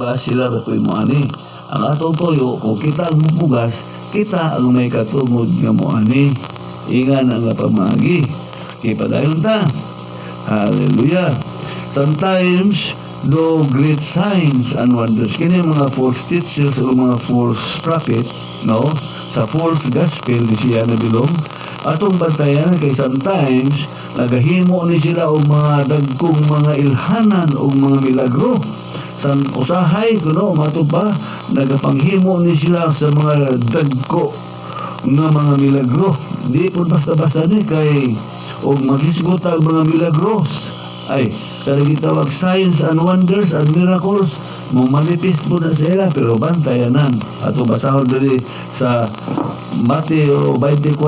mubugas sila ako'y moani. Ang atong toyo, kung kita ang mubugas, kita ang may katungod nga moani. Ingan ang pamagi. Ipadayon ta. Hallelujah. Sometimes, no great signs and wonders. Kini mga false teachers o mga false prophet, no? Sa false gospel, di siya na bilong. Atong bantayan kay sometimes, nagahimo ni sila o mga dagkong mga ilhanan o mga milagro. San usahay kuno mato ba nagapanghimo ni sila sa mga dagko nga mga milagro. Di po basta-basta ni kay og maghisgot ang mga milagros ay kada gitawag signs and wonders and miracles mo manifest po na sila pero bantayanan. Ato basahon diri sa Mateo 24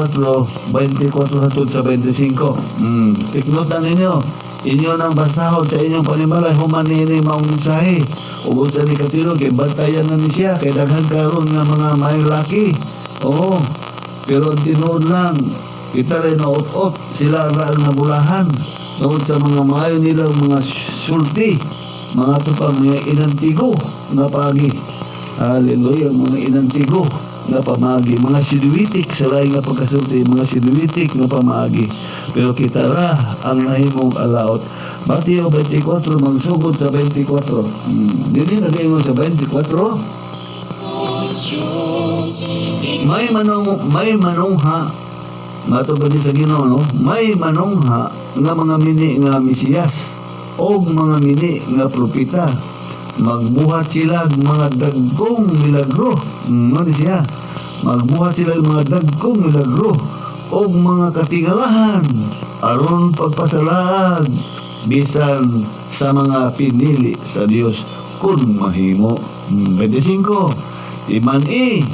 hangtod sa 25. Tiknotan ninyo. Inyo nang basahon sa inyong panimalay human ini maong mensahe. Ug sa ni katiro kay bantayan na ni siya kay daghan karon nga mga maylaki. Oo. Pero tinuod lang kita rin naot-ot sila ra ang nabulahan tungod sa mga maayo nilang mga sulti, mga tupa mga inantigo nga pagi. Hallelujah, mga inantigo nga pamagi, mga siluitik sa lain nga pagkasulti, mga siluitik nga pamagi. Pero kita ra ang nahimong alaot. Mateo 24 magsugod sa 24. Dili na kayo sa 24. May manungha mato ba sa Ginoo, no? May manungha nga mga mini nga Mesiyas o mga mini nga propeta. Magbuhat sila mga dagkong milagro. Ano siya? Magbuhat sila mga dagkong milagro o mga katingalahan aron pagpasalag bisan sa mga pinili sa Dios kun mahimo. 25 Imani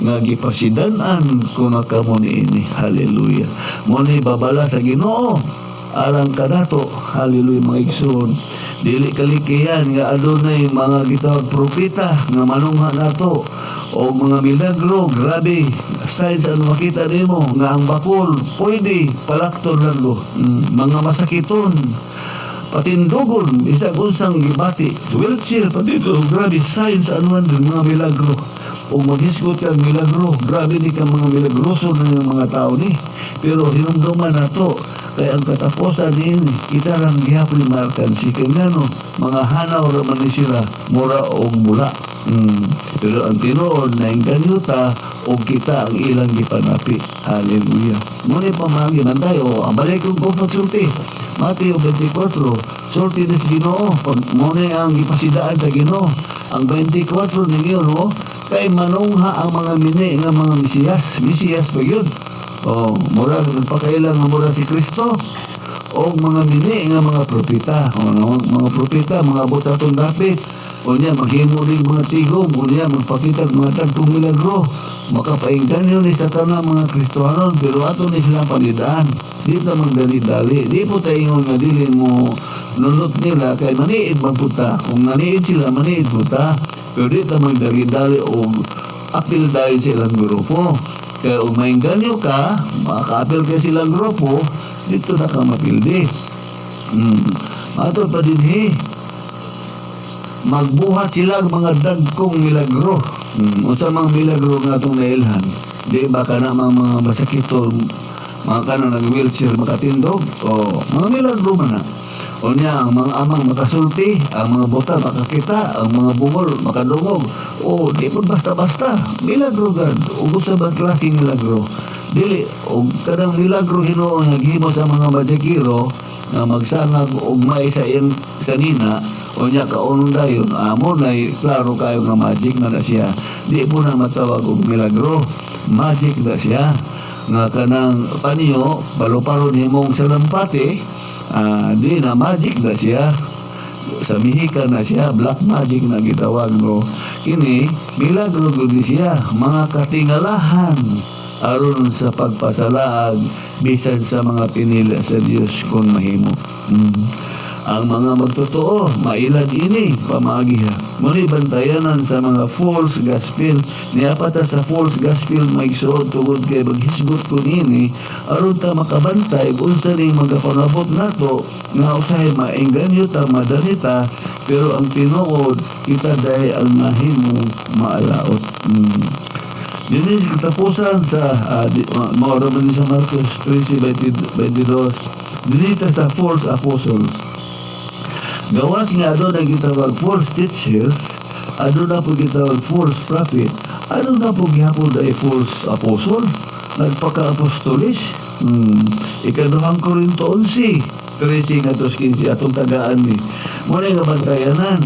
nga gipasidan-an kung nakamo niini. Hallelujah. Muni babala sa Ginoo alang kadato. Hallelujah mga igsoon. Dili kalikiyan nga adunay mga gitawag propeta nga manungha nato o mga milagro. Grabe signs ang makita nimo nga ang bakol pwede palakton lang do. Mga masakiton patindugon bisag unsang gibati wheelchair patito. Grabe signs and wonder mga milagro o maghisgot kang milagro. Grabe ni ka mga milagroso ng mga tao ni. Pero hinumduman na to kaya ang katapusan ni kita lang gihapon markan si kanyano mga hanaw raman ni sila mura o mula. Pero ang tinuod na ingkanyuta o kita ang ilang gipanapi. Hallelujah. Muna pamagi man tayo ang balik kong pagsulti Mateo 24 sulti ni Ginoo muna ang gipasidaan sa Ginoo. Ang 24 ni Ginoo kay manungha ang mga mini nga mga Mesiyas pa yun. O mura nagpakailan nga mura si Kristo o mga mini nga mga propeta. O mga propeta mga butatong dapit o niya maghimo rin mga tigom o niya magpakita mga tagtong milagro makapainggan yun ni sa tanang mga Kristohanon. Pero ato ni silang palidaan dito magdali-dali. Di po tayo nga dili mo nunot nila kay maniid magputa. Kung maniid sila maniid puta. Pero dito magdali-dali o apil dahil silang grupo. Kaya kung maingganyo ka, makaka-apil ka silang grupo, dito na ka mapildi. Matol pa din magbuhat sila mga dagkong milagro. Usa mga milagro nga itong nailhan. Di ba ka na mga masakitol, mga ka na nag-wheelchair makatindog? O mga milagro man na. O niya, ang mga amang makasulti, ang mga bota makakita, ang mga bungol makadungog. O di po basta-basta. Milagro gad. O gusto ba klaseng milagro? Dili, o kadang milagro Ginoo naghimo sa mga madjakiro na magsangag o may sa nina o niya kaunong dayon. Amo na klaro kayo nga magic na siya. Di po na matawag og milagro. Magic na siya. Nga kanang paniyo, palo-palo ni mong salampati, di na magic na siya. Sa Mihika na siya, black magic na gitawag no. Kini milagro gud siya, mga katingalahan aron sa pagpasalaag bisan sa mga pinili sa Dios kung mahimo. Ang mga magtotoo, mailad ini, pamagiha. Muli bantayanan sa mga false gospel. Niapata sa false gospel, maigsuot tugod kay maghisgot ko nini, aron ta makabantay, unsa ning magapangabot nato, nga usahay maengganyo ta, madanita, pero ang tinuod, kita dahi ang nahimo maalaot. Dili katapusan sa maura man sa Marcos 13:22. Dili ta sa false apostles. Gawas nga adto na gitawag false teachers, adto na po gitawag false prophet, adto na po gihapon ay false apostle, nagpaka-apostolis. Ikaduhang Korinto 11:13 nga 15 atong tagaan ni. Muna nga bantayanan.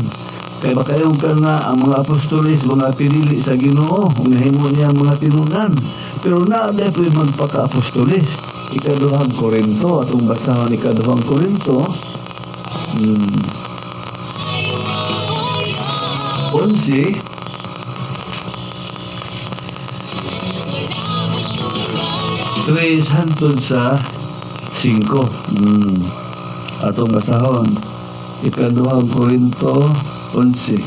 Kaya bakayong ka nga ang mga apostolis, mga pinili sa Ginoo, nahimo niya ang mga tinunan. Pero naadya po yung magpaka-apostolis. Ikaduhang Korinto, atong basahan ikaduhang Korinto, 11, tres hantod sa 5. Atong basahon ikaduhang Korinto 11.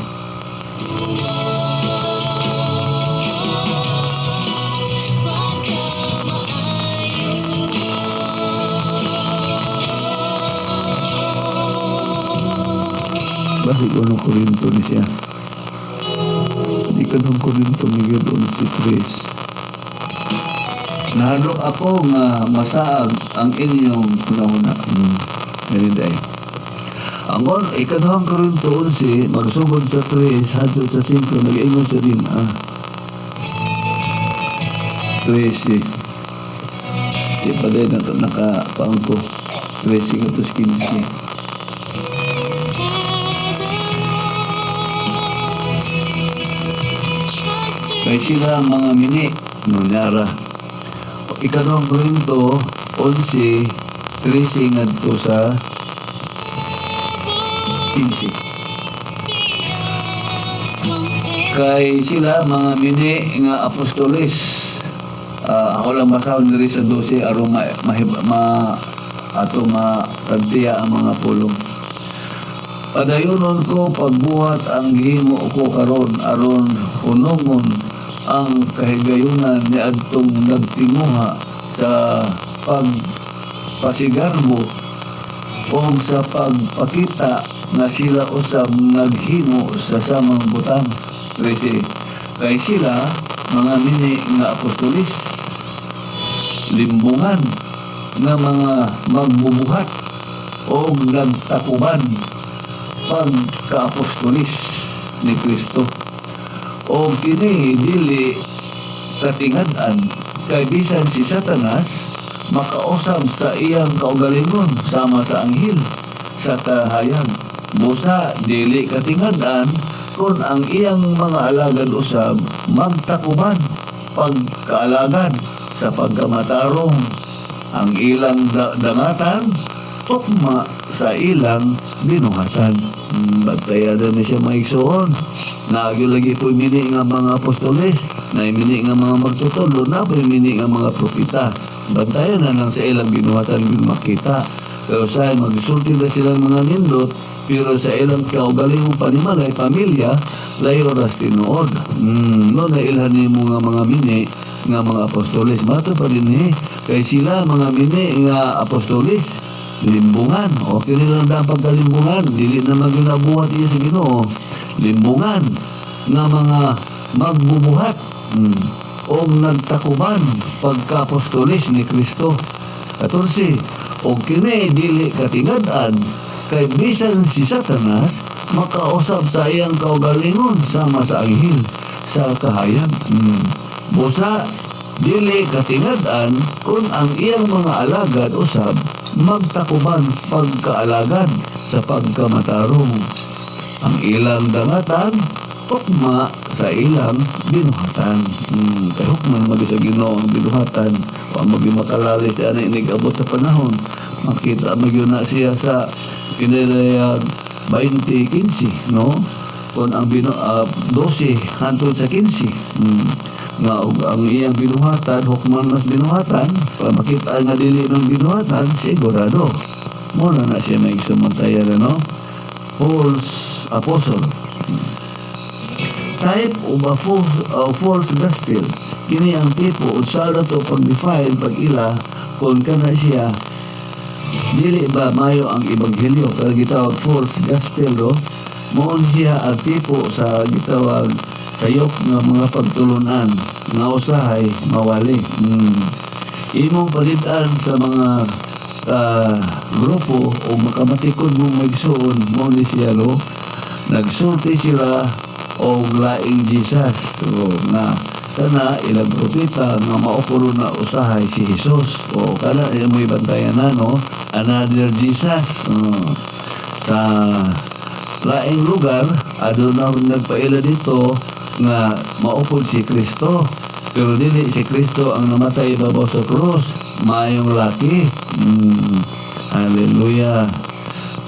Bakit ko ng Korinto ni siya? Di ka ng Korinto ni Gidon si Chris. Nahadok ako nga masaag ang inyong kunahuna. Ganun Angon, ikaduhang Korinto 11, magsugod sa 3, hantod sa 5, nag-ingon siya din, 13. Di pa din nakapaang ko, 13 at 15. Kaya sila ang mga mini, nunyara. Ikaduhang Korinto 11, 13 at sa 15. Kay sila mga mini nga apostolis. Ako lang basahon diri sa 12 aron matagtiya ang mga pulong. Padayonon ko pagbuhat ang gihimo ko karon aron unongon ang kahigayunan ni adtong nagtinguha sa pagpasigarbo o sa pagpakita na sila usab naghimo sa samang butang. Kasi kay sila mga mini nga apostolis, limbungan nga mga magbubuhat o nagtakuban pagka-apostolis ni Kristo. O kini dili katingad-an kay bisan si Satanas makausab sa iyang kaugalingon sama sa anghel sa kahayag. Busa dili katingad-an kung ang iyang mga alagad usab magtakuban pagkaalagad sa pagkamatarong ang ilang dangatan tukma sa ilang binuhatan. Bagtayadan na siya maigsoon. Nagyo lagi po mini nga mga apostoles, na mini nga mga magtutulo, na po mini nga mga propita. Bantayan na lang sa ilang binuhatan makita. Kaya sa'yo magsulti na silang mga nindot, pero sa ilang kaugaling panimalay, pamilya, layo ras tinuod. No, nailhan niyo mga mini nga mga apostoles. Mato pa din kaya sila mga mini nga apostoles, limbungan. Okay nilang dapat kalimbungan. Dili na maginabuhat iya sa Ginoo. Limbungan nga mga magbubuhat o nagtakuban pagka-apostolis ni Kristo. 14. O kini dili katingad-an kay bisan si Satanas makausap sa iyang kaugalingon sama sa anghel sa kahayag. Busa dili katingad-an kung ang iyang mga alagad usab magtakuban pagkaalagad sa pagkamatarong. Ang ilang dangatan tukma sa ilang binuhatan. Kaya hukman mag-isa Ginoo ang binuhatan o maging makalalis siya na inigabot sa panahon. Makita magyun na siya sa pinayag 20-15, no? Kung ang 12 hantod sa 15. Nga ang iyang binuhatan, hukman mas binuhatan, para makita nga dili ng binuhatan, sigurado. Muna na siya may sumantayan, ano? False apostle. Type of a false gospel. Kini ang tipo usada to pag-define pag-ila kung kana siya dili ba mayo ang ebanghelyo kaya gitawag false gospel no? Moon siya ang tipo sa gitawag sayop nga mga pagtulunan nga usahay mawali. Imong palitan sa mga grupo o makamatikod mong magsuon mo ni siya no? Nagsulti sila o laing Jesus so, na kana ilang propeta nga maokuro na usahay si Jesus o kana may bantayan na no another Jesus sa laing lugar aduna nagpaila dito nga maupod si Kristo pero dili si Kristo ang namatay ibabaw sa krus maayong laki. Hallelujah.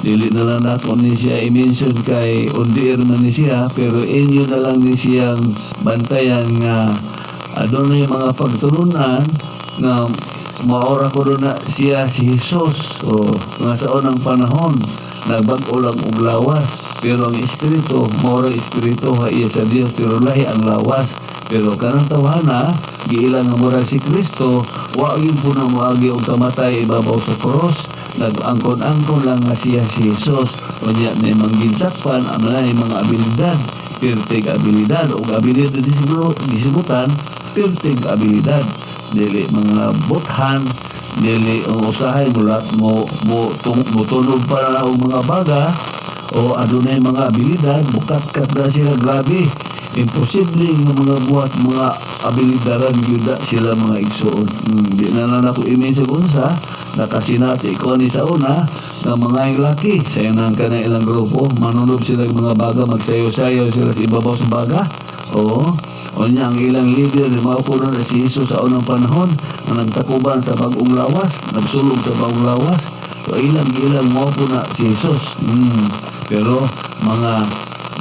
Dili na lang nato ni siya i-mention kay undiir man ni siya pero inyo na lang ni siyang bantayan nga adunay mga pagtulunan nga maora ko na siya si Jesus o nga sa unang panahon nagbag-o lang og lawas pero ang espiritu maora espiritu ha iya sa Dios pero lahi ang lawas pero kanang tawhana giilang nga murag si Kristo wa gyud po na moagi og kamatay ibabaw sa cross nag-angkon-angkon lang nga siya si Jesus unya na mangginsakpan ang mga abilidad pertig abilidad o abilidad disibutan pertig abilidad dili mga buthan dili ang usahay mulat mo tunog para og mga baga o adunay mga abilidad bukat-kat na sila grabe imposible nga mga buhat mga abilidaran yuda sila mga igsoon. Di na lang ako i-mention unsa nakasinati ko ni sa una nga mga laki sayo nang kana ilang grupo manunob sila mga baga magsayo-sayo sila sa ibabaw sa baga o niya ang ilang leader maupo na si Jesus sa unang panahon na nagtakuban sa bagong lawas nagsulog sa bagong lawas so ilang maupo na si Jesus pero mga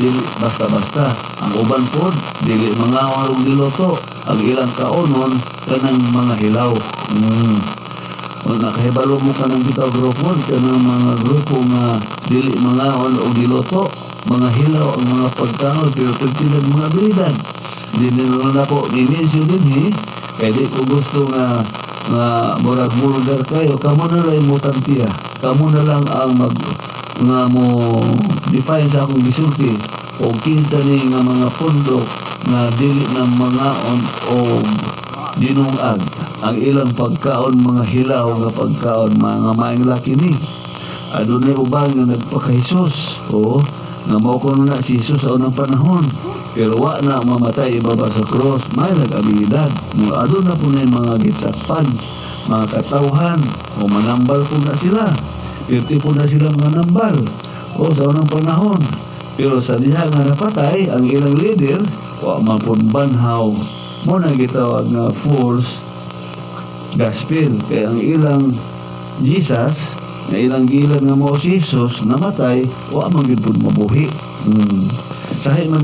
dili basta-basta ang uban pod dili mga warong niloto ang ilang kaonon kanang mga hilaw nakahibalo mo ka ng bitaw grupo kanang mga grupo nga dili mga o niloto mga hilaw ang mga pagkaon pero pagtilag mga abilidad dili naman ako ni-mention din kaya di ko gusto nga murag-murgar kayo kamo na lang mo tantiya kamo na lang ang nga mo define sa akong gisulti o kinsa ni nga mga pundo nga dili ng mga o dinungag ang ilang pagkaon mga hilaw nga pagkaon mga maing laki ni adunay uban nga nagpaka-Jesus o nga mao ko na si Jesus sa unang panahon pero wa na mamatay ibaba sa cross may nag-abilidad aduna po na mga gitsakpan mga katawhan o manambal po na sila 50 po na sila mga nambal o sa unang panahon pero sa diha nga napatay ang ilang leader wa man po banhaw mo na gitawag nga false gospel kaya ang ilang Jesus nga ilang gilan nga mo si Jesus namatay wa man gid pud mabuhi sahay man